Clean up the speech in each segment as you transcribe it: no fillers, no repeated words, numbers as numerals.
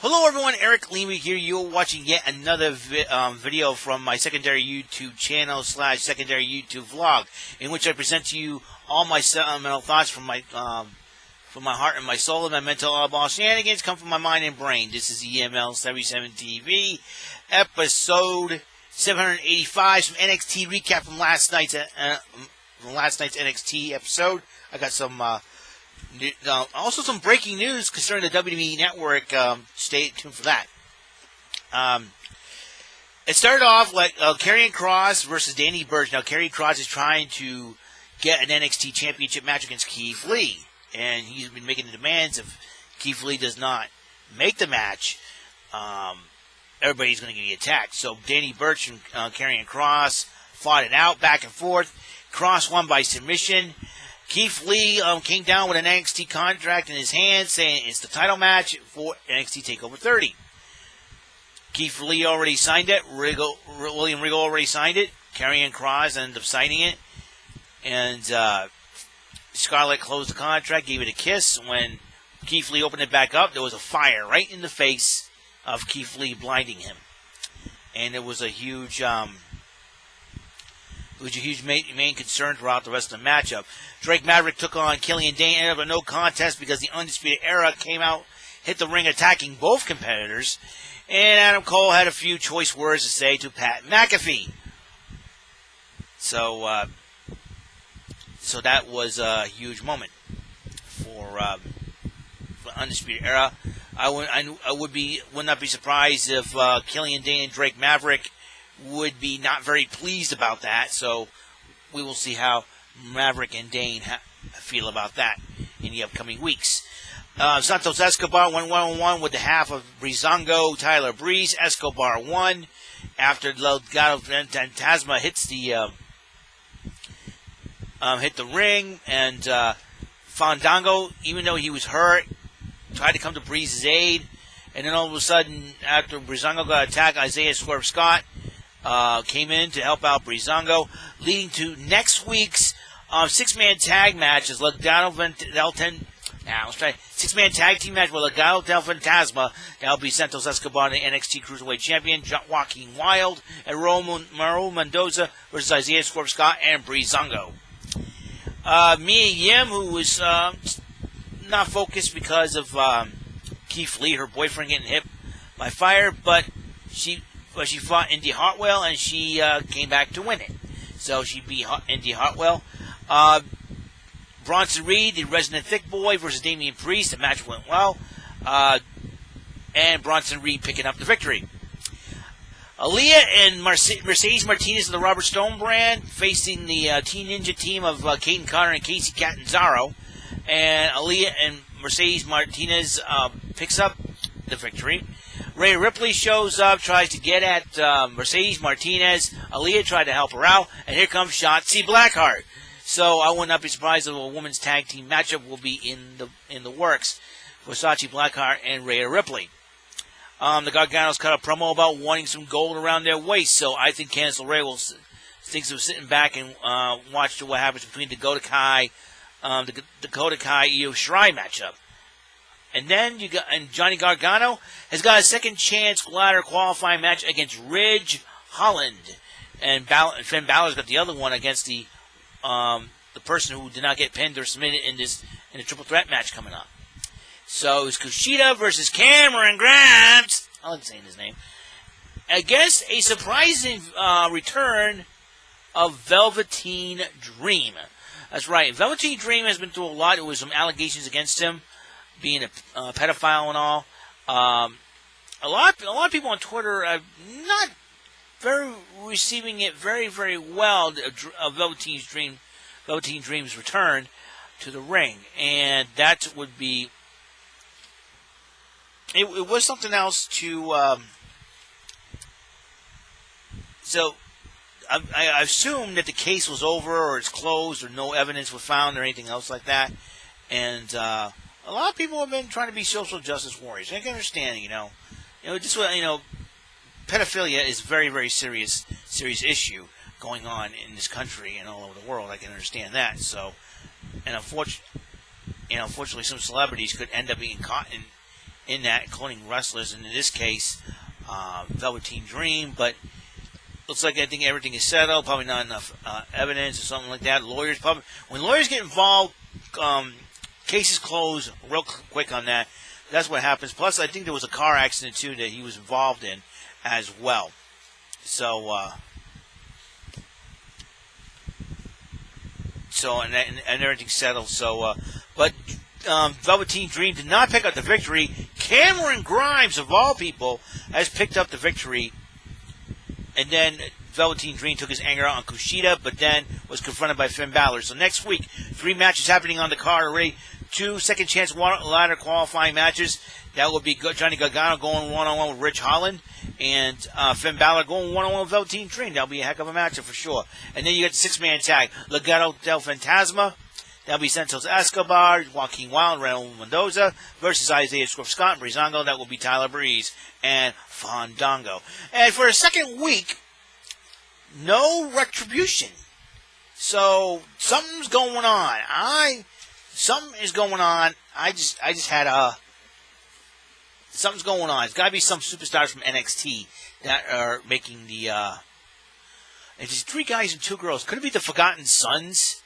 Hello everyone, Eric Lima here. You're watching yet another video from my secondary YouTube channel / secondary YouTube vlog, in which I present to you all my sentimental thoughts from my heart and my soul, and my mental eyeball shenanigans come from my mind and brain. This is EML77 TV, episode 785, some NXT recap from last night's NXT episode. I got some also some breaking news concerning the WWE Network. Stay tuned for that. It started off like Karrion Kross versus Danny Burch. Now, Karrion Kross is trying to get an NXT Championship match against Keith Lee, and he's been making the demands. If Keith Lee does not make the match, everybody's going to get attacked. So Danny Burch and Karrion Kross fought it out back and forth. Kross won by submission. Keith Lee came down with an NXT contract in his hand, saying it's the title match for NXT TakeOver 30. Keith Lee already signed it. William Regal already signed it. Karrion Kross ended up signing it. And Scarlett closed the contract, gave it a kiss. When Keith Lee opened it back up, there was a fire right in the face of Keith Lee, blinding him. And it was a huge... It was a huge main concern throughout the rest of the matchup. Drake Maverick took on Killian Dane, ended up a no contest because the Undisputed Era came out, hit the ring, attacking both competitors. And Adam Cole had a few choice words to say to Pat McAfee. So that was a huge moment for Undisputed Era. I would not be surprised if Killian Dane and Drake Maverick would be not very pleased about that, so we will see how Maverick and Dane feel about that in the upcoming weeks. Santos Escobar went 1-on-1 with the half of Breezango, Tyler Breeze. Escobar won after Legado Fantasma hit the ring, and Fandango, even though he was hurt, tried to come to Breeze's aid, and then all of a sudden, after Breezango got attacked, Isaiah Swerve Scott came in to help out Breezango, leading to next week's six-man tag matches. Six-man tag team match with Legado del Fantasma. That'll be Santos Escobar, the NXT Cruiserweight Champion, Joaquin Wilde, and Raul Mendoza versus Isaiah Swerve Scott and Breezango. Mia Yim, who was not focused because of Keith Lee, her boyfriend, getting hit by fire, but she fought Indy Hartwell, and she came back to win it. So she beat Indy Hartwell. Bronson Reed, the resident thick boy, versus Damian Priest. The match went well. And Bronson Reed picking up the victory. Aaliyah and Mercedes Martinez of the Robert Stone brand facing the Teen Ninja team of Kaden Carter and Casey Catanzaro. And Aaliyah and Mercedes Martinez picks up the victory. Rhea Ripley shows up, tries to get at Mercedes Martinez. Aaliyah tried to help her out, and here comes Shotzi Blackheart. So I would not be surprised if a women's tag team matchup will be in the works for Shotzi Blackheart and Rhea Ripley. The Garganos cut a promo about wanting some gold around their waist, so I think Candice LeRae thinks of sitting back and watch what happens between Dakota Kai, the Dakota Kai Io Shirai matchup. And then Johnny Gargano has got a second chance ladder qualifying match against Ridge Holland, and Finn Balor's got the other one against the person who did not get pinned or submitted in the triple threat match coming up. So it's Kushida versus Cameron Grimes. I like saying his name. Against a surprising return of Velveteen Dream. That's right. Velveteen Dream has been through a lot. There was some allegations against him, being a pedophile and all. A lot of people on Twitter are not receiving it very, very well, of Velveteen Dream's return to the ring. And that would be... It was something else to... So, I assume that the case was over, or it's closed, or no evidence was found, or anything else like that. And a lot of people have been trying to be social justice warriors. I can understand, pedophilia is a very, very serious issue going on in this country and all over the world. I can understand that. So, and unfortunately, some celebrities could end up being caught in that, including wrestlers, and in this case, Velveteen Dream. But looks like I think everything is settled. Probably not enough evidence or something like that. Lawyers, probably when lawyers get involved, cases close real quick on that. That's what happens. Plus, I think there was a car accident too that he was involved in as well. So, and everything's settled. So, but Velveteen Dream did not pick up the victory. Cameron Grimes, of all people, has picked up the victory. And then Velveteen Dream took his anger out on Kushida, but then was confronted by Finn Balor. So next week, 3 matches happening on the card already. 2 second chance ladder qualifying matches. That would be Johnny Gargano going one-on-one with Rich Holland, and Finn Balor going one-on-one with Velveteen Dream. That'll be a heck of a match for sure. And then you got the 6-man tag. Legado del Fantasma. That'll be Santos Escobar, Joaquin Wilde, Raul Mendoza versus Isaiah Scott and Breezango. That will be Tyler Breeze and Fandango. And for a second week, no retribution. So something's going on. Something is going on. I just had something's going on. It's got to be some superstars from NXT that are making the. It's just 3 guys and 2 girls. Could it be the Forgotten Sons?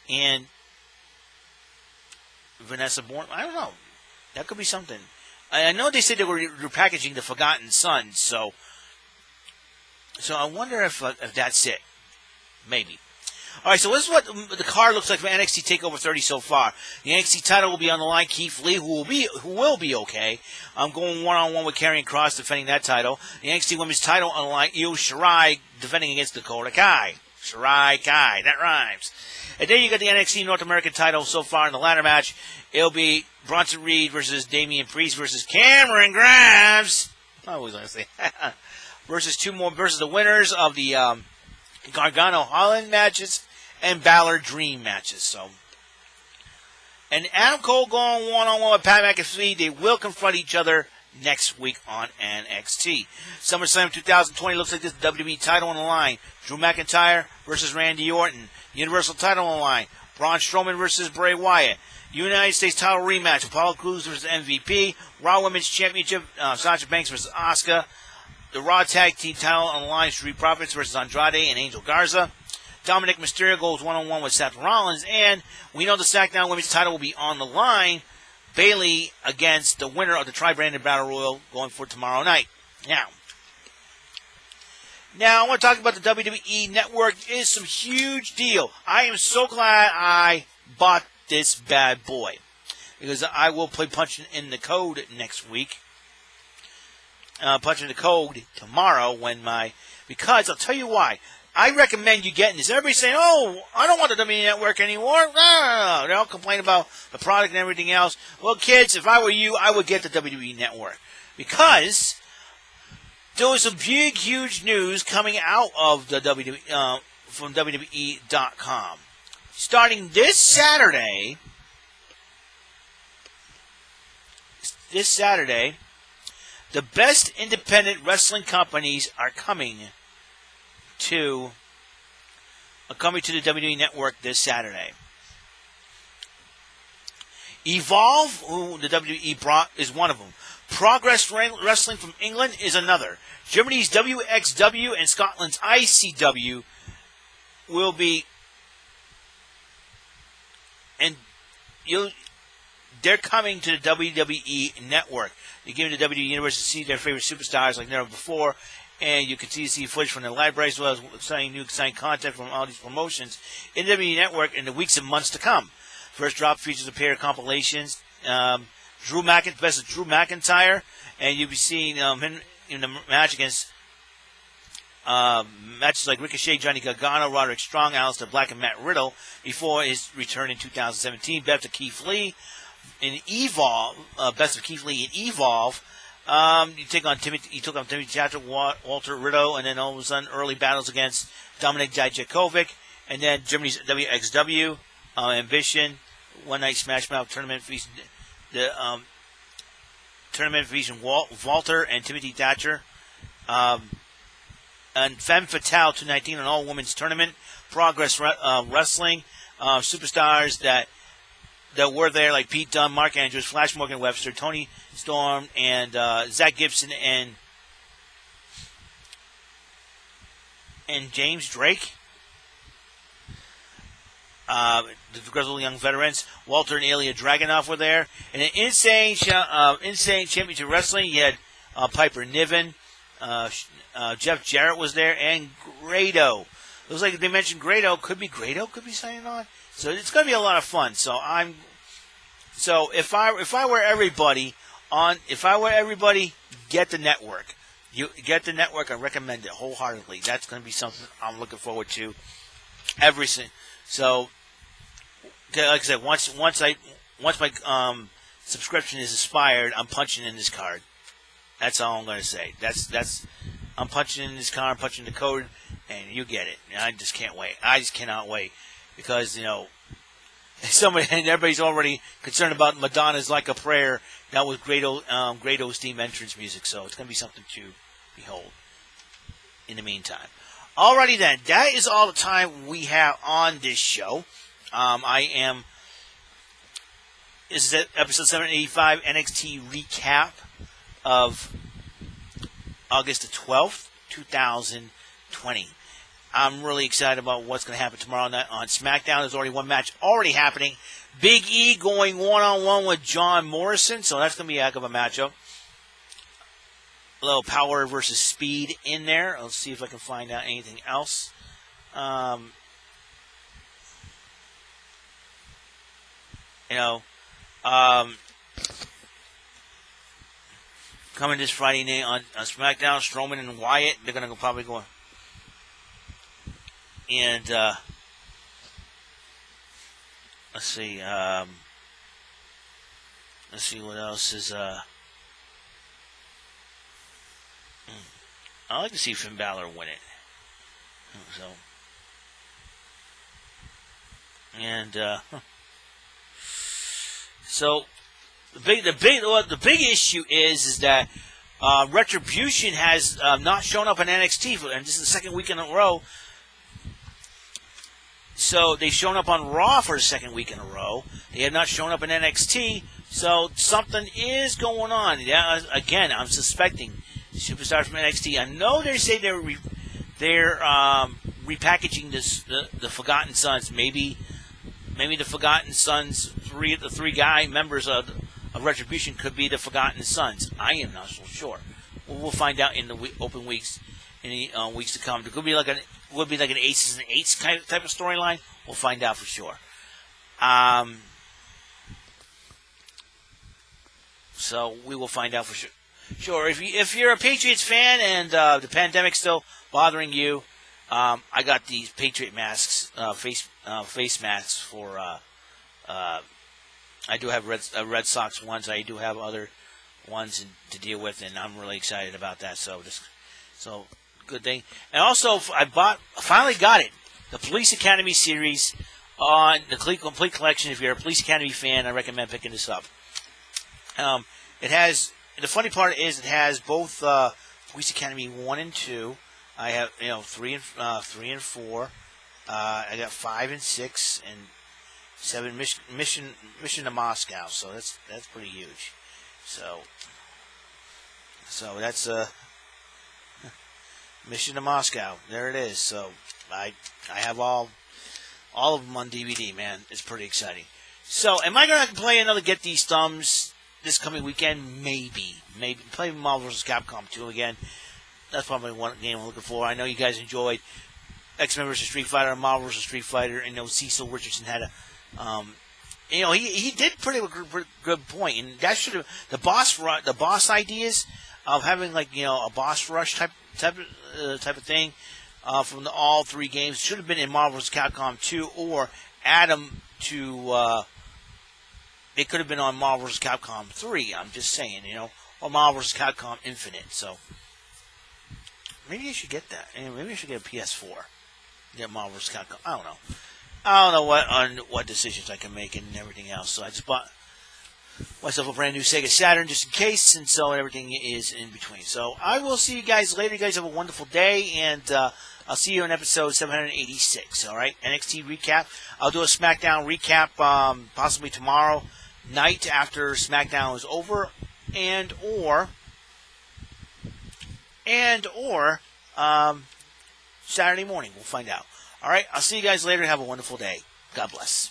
And Vanessa Bourne? I don't know. That could be something. I know they said they were repackaging the Forgotten Sons, so I wonder if that's it. Maybe. All right, so this is what the card looks like for NXT TakeOver 30 so far. The NXT title will be on the line. Keith Lee, who will be okay. I'm going one-on-one with Karrion Kross defending that title. The NXT Women's title on the line. Io Shirai defending against Dakota Kai. Shirai Kai, that rhymes. And then you got the NXT North American title so far in the ladder match. It'll be Bronson Reed versus Damian Priest versus Cameron Grimes. I always want to say versus the winners of the Gargano Holland matches and Balor Dream matches. So, and Adam Cole going one-on-one with Pat McAfee. They will confront each other next week on NXT. SummerSlam 2020 looks like this. WWE title on the line. Drew McIntyre versus Randy Orton. Universal title on the line. Braun Strowman versus Bray Wyatt. United States title rematch. Apollo Crews versus MVP. Raw Women's Championship. Sasha Banks versus Asuka. The Raw Tag Team title on the line. Street Profits versus Andrade and Angel Garza. Dominic Mysterio goes one-on-one with Seth Rollins. And we know the SmackDown Women's title will be on the line. Bayley against the winner of the Tri-Branded Battle Royal going for tomorrow night. Now, I want to talk about the WWE Network. It is some huge deal. I am so glad I bought this bad boy, because I will play Punching in the Code next week. Punching the Code tomorrow because I'll tell you why. I recommend you getting this. Everybody's saying, oh, I don't want the WWE Network anymore. No. They all complain about the product and everything else. Well, kids, if I were you, I would get the WWE Network, because there was some big, huge news coming out of the WWE, from WWE.com. Starting this Saturday, the best independent wrestling companies are coming to the WWE Network this Saturday. Evolve, who the WWE brought, is one of them. Progress Wrestling from England is another. Germany's WXW and Scotland's ICW will be, and they're coming to the WWE Network. They're giving the WWE Universe to see their favorite superstars like never before, and you can see footage from their library as well as exciting content from all these promotions in the WWE Network in the weeks and months to come. First drop features a pair of compilations. Best of Drew McIntyre, and you'll be seeing him in the match against matches like Ricochet, Johnny Gargano, Roderick Strong, Aleister Black, and Matt Riddle before his return in 2017. Best of Keith Lee in Evolve. You took on Timothy Thatcher, Walter Riddle, and then all of a sudden early battles against Dominik Dijakovic, and then Germany's WXW, Ambition, One Night Smash Mouth tournament featuring Walter and Timothy Thatcher, and Femme Fatale 219, an all-women's tournament. Progress Wrestling, superstars that that were there, like Pete Dunne, Mark Andrews, Flash Morgan Webster, Tony Storm, and Zach Gibson, and James Drake. The Grizzled Young Veterans, Walter and Ilya Dragunov were there. And in Insane Championship Wrestling, you had Piper Niven, Jeff Jarrett was there, and Grado. It was like they mentioned Grado. Could be signing on. So it's going to be a lot of fun. So if I were everybody, get the network. You get the network. I recommend it wholeheartedly. That's going to be something I'm looking forward to every single. So, like I said, once my subscription is expired, I'm punching in this card. That's all I'm going to say. I'm punching in this card, I'm punching the code, and you get it. And I just can't wait. I just cannot wait because everybody's already concerned about Madonna's "Like a Prayer." That was Grado's theme entrance music, so it's going to be something to behold. In the meantime. Alrighty then, that is all the time we have on this show. This is episode 785 NXT Recap of August the 12th, 2020. I'm really excited about what's going to happen tomorrow night on SmackDown. There's already one match already happening. Big E going one-on-one with John Morrison, so that's going to be a heck of a matchup. A little power versus speed in there. Let's see if I can find out anything else. Coming this Friday night on SmackDown, Strowman and Wyatt, they're going to probably go. And let's see what else is. I like to see Finn Balor win it. So the big issue is that Retribution has not shown up on NXT, and this is the second week in a row. So they've shown up on Raw for the second week in a row. They have not shown up in NXT, so something is going on. Yeah, again, I'm suspecting superstars from NXT. I know they say they're repackaging the Forgotten Sons. Maybe the Forgotten Sons, the three members of Retribution could be the Forgotten Sons. I am not so sure. We'll find out in the open weeks, in the weeks to come. It could be like an Aces and Eights type of storyline. We'll find out for sure. So we will find out for sure. Sure, if you're a Patriots fan and the pandemic's still bothering you, I got these Patriot Masks, face masks for. I do have Red Sox ones. I do have other ones to deal with, and I'm really excited about that. So good thing. And also, finally got it. The Police Academy series on the complete collection. If you're a Police Academy fan, I recommend picking this up. It has. The funny part is it has both Police Academy 1 and 2. I have 3 and 4. I got 5 and 6 and 7 mission to Moscow. So that's pretty huge. So that's Mission to Moscow. There it is. So I have all of them on DVD. Man, it's pretty exciting. So am I gonna play another Get These Thumbs this coming weekend? Maybe play Marvel vs. Capcom 2 again. That's probably one game I'm looking for. I know you guys enjoyed X-Men vs. Street Fighter, Marvel vs. Street Fighter, and Cecil Richardson had a, he did pretty good point, and that should have the boss ideas of having a boss rush type of thing from all three games should have been in Marvel vs. Capcom 2, or add them to. It could have been on Marvel vs. Capcom 3. I'm just saying, or Marvel vs. Capcom Infinite. So maybe I should get that. Maybe I should get a PS4. Get Marvel vs. Capcom. I don't know what decisions I can make and everything else. So I just bought. myself a brand new Sega Saturn just in case, and so everything is in between. So I will see you guys later. You guys have a wonderful day, and I'll see you in episode 786. All right, NXT Recap. I'll do a SmackDown recap possibly tomorrow night after SmackDown is over, and or Saturday morning. We'll find out. All right, I'll see you guys later. Have a wonderful day. God bless.